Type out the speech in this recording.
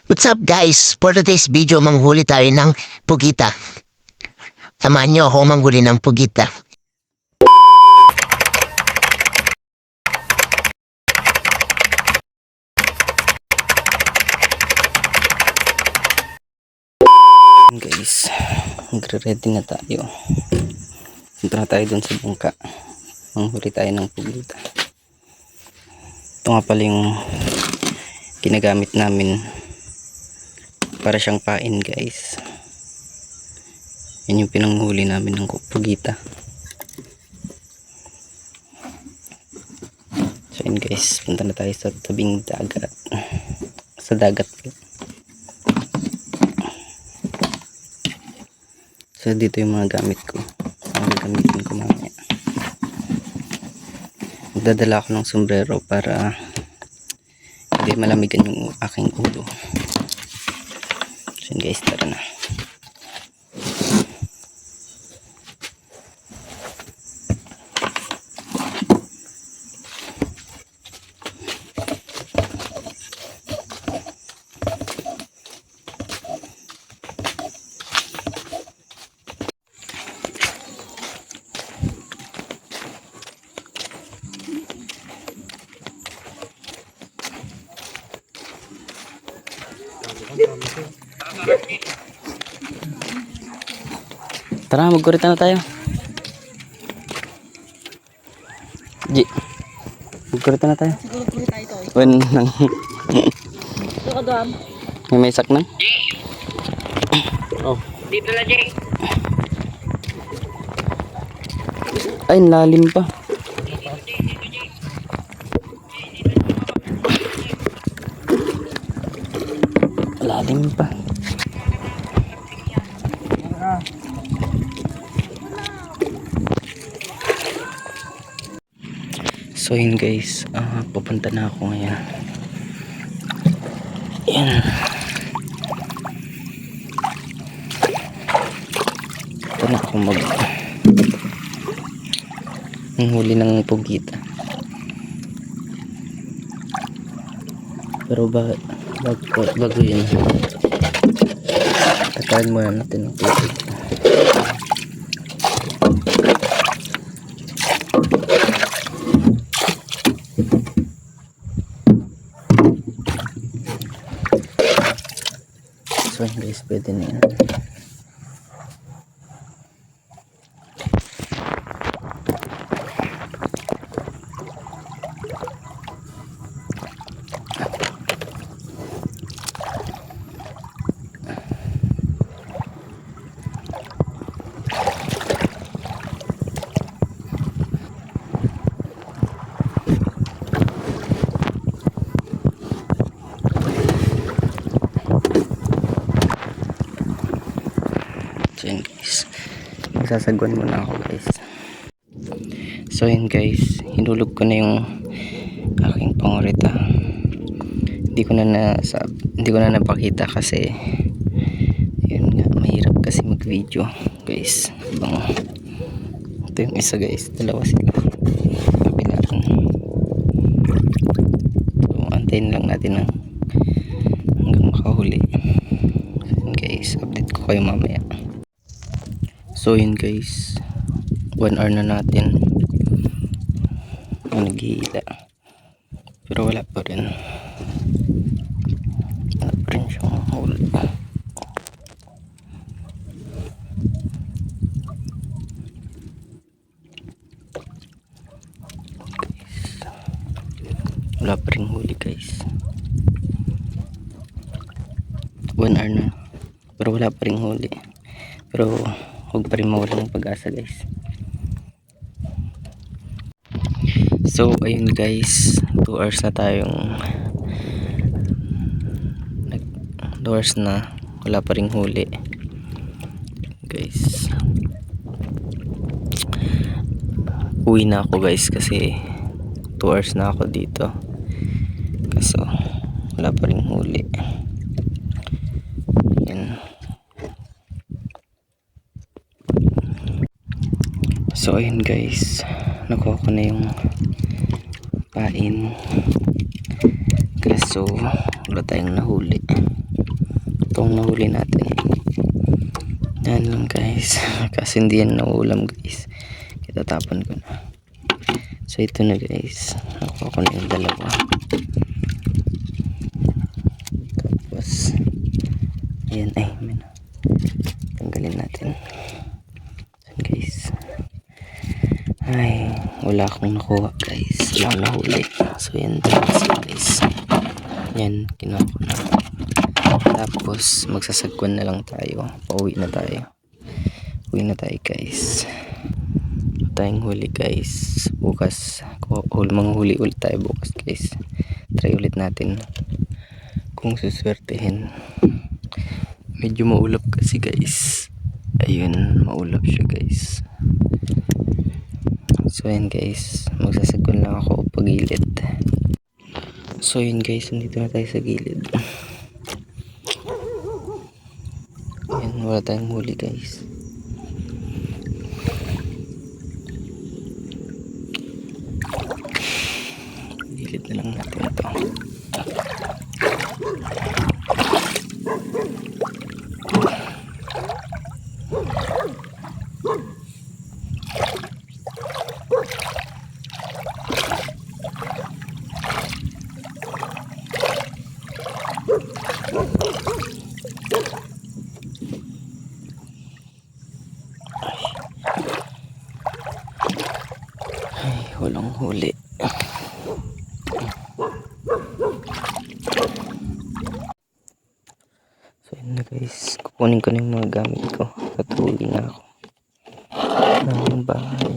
What's up guys? For today's video, manghuli tayo ng pugita. Samahan niyo ako manghuli ng pugita. Guys, nagre-ready na tayo. Punta na tayo dun sa bangka. Manghuli tayo ng pugita. Ito nga pala yung ginagamit namin para siyang pain, guys. Yan yung pinanghuli namin ng pugita. So yun guys, punta na tayo sa tabing dagat. Sa dagat. So dito yung mga gamit ko. Mga gamitin ko mamaya. Magdadala ako ng sombrero para hindi malamigan yung aking ulo. So yun guys, tara na. Tara, magkurita na tayo. Ji, magkurita na tayo. Siguro puri tayo ito. When nang Ito ka doon. may sak na. Oh. Dito na, Jay. Ay, lalim pa. Lalim pa. So yun guys, pupunta na ako ngayon. Yan. Ito na ako manghuli ng pugita. Pero bago yun, tatayin muna natin ng tubig. So guys, pwede na yan. So yun guys, magsasagwan muna ako guys. So yun guys, hinulog ko na yung aking pangurita. Hindi ko na napakita kasi yun nga, mahirap kasi mag video guys. Ito yung isa guys, dalawa sila kapilaan. So antayin lang natin hanggang makahuli. So yun guys, update ko kayo mamaya. So yun guys, 1 hour na natin naghihila, pero wala pa rin siyang huli. Wala pa rin huli guys. 1 hour na pero wala pa rin huli, pero huwag pa rin mawala ng pag-asa guys. So ayun guys, 2 hours na tayong 2 hours na wala pa rin huli guys. Uwi na ako guys kasi 2 hours na ako dito, kaso wala pa rin huli. Yan. So ayun guys, nakuha ko na yung pain, kaso wala tayong nahuli. Itong nahuli natin. Yan lang guys. Kasi hindi yan nauulam guys. Itatapon ko na. So ito na guys. Nakuha ko na yung dalawa. Tapos ayan ay tanggalin natin. Ayan guys. Ay wala akong nakuha guys. Wala akong nahuli. So yan guys. Yan kinuha ko na. Tapos magsasagwan na lang tayo. Pauwi na tayo. Uwi na tayo guys. Tayong huli guys. Bukas manghuli ulit tayo bukas guys. Try ulit natin kung suswertehin. Medyo maulap kasi guys. Ayun, maulap siya guys. So yun guys, magsasagwan lang ako pagilid. So yun guys, nandito na tayo sa gilid. Ayan, wala tayong huli guys. Gilid na lang natin ito. Ay, walang huli. So yun na guys, kukunin ko na yung mga gamit ko. Tatuloy na ako ng bahay.